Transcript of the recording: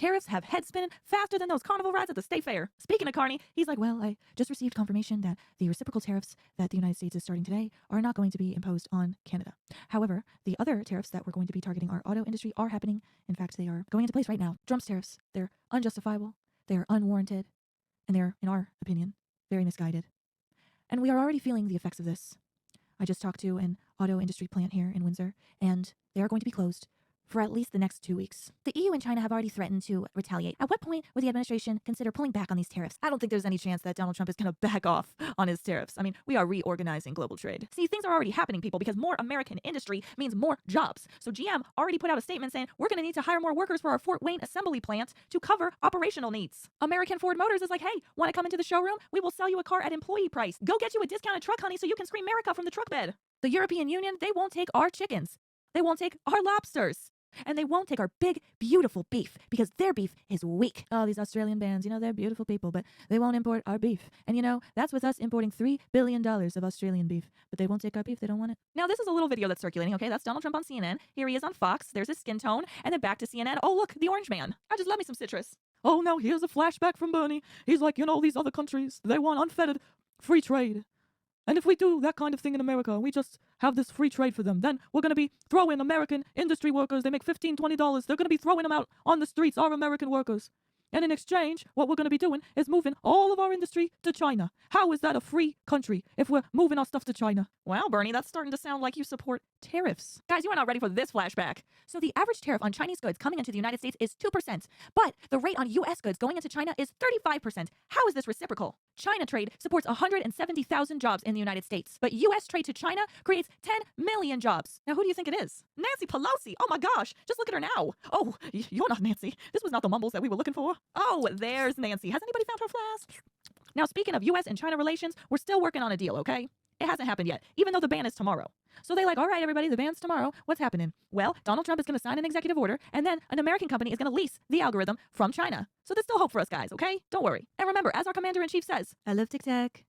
tariffs have head spinning faster than those carnival rides at the state fair. Speaking of Carney, he's like, well, I just received confirmation that the reciprocal tariffs that the United States is starting today are not going to be imposed on Canada. However, the other tariffs that we're going to be targeting our auto industry are happening. In fact, they are going into place right now. Trump's tariffs, they're unjustifiable, they're unwarranted, and they're, in our opinion, very misguided. And we are already feeling the effects of this. I just talked to an auto industry plant here in Windsor, and they are going to be closed for at least the next 2 weeks. The EU and China have already threatened to retaliate. At what point would the administration consider pulling back on these tariffs? I don't think there's any chance that Donald Trump is going to back off on his tariffs. I mean, we are reorganizing global trade. See, things are already happening, people, because more American industry means more jobs. So GM already put out a statement saying, we're going to need to hire more workers for our Fort Wayne assembly plant to cover operational needs. American Ford Motors is like, hey, want to come into the showroom? We will sell you a car at employee price. Go get you a discounted truck, honey, so you can scream America from the truck bed. The European Union, they won't take our chickens. They won't take our lobsters. And they won't take our big, beautiful beef because their beef is weak. Oh, these Australian bands, they're beautiful people, but they won't import our beef. And that's with us importing $3 billion of Australian beef. But they won't take our beef. They don't want it. Now, this is a little video that's circulating, okay? That's Donald Trump on CNN. Here he is on Fox. There's his skin tone. And then back to CNN. Oh, look, the orange man. I just love me some citrus. Oh, now here's a flashback from Bernie. He's like, these other countries, they want unfettered free trade. And if we do that kind of thing in America, we just have this free trade for them, then we're going to be throwing American industry workers, they make $15, $20, they're going to be throwing them out on the streets, our American workers. And in exchange, what we're going to be doing is moving all of our industry to China. How is that a free country if we're moving our stuff to China? Wow, Bernie, that's starting to sound like you support tariffs. Guys, you are not ready for this flashback. So the average tariff on Chinese goods coming into the United States is 2%, but the rate on U.S. goods going into China is 35%. How is this reciprocal? China trade supports 170,000 jobs in the United States, but U.S. trade to China creates 10 million jobs. Now, who do you think it is? Nancy Pelosi. Oh my gosh, just look at her now. Oh, you're not Nancy. This was not the mumbles that we were looking for. Oh, there's Nancy. Has anybody found her flask? Now, speaking of U.S. and China relations, we're still working on a deal, okay? It hasn't happened yet, even though the ban is tomorrow. So they all right, everybody, the ban's tomorrow. What's happening? Well, Donald Trump is going to sign an executive order, and then an American company is going to lease the algorithm from China. So there's still hope for us, guys, okay? Don't worry. And remember, as our commander-in-chief says, I love TikTok.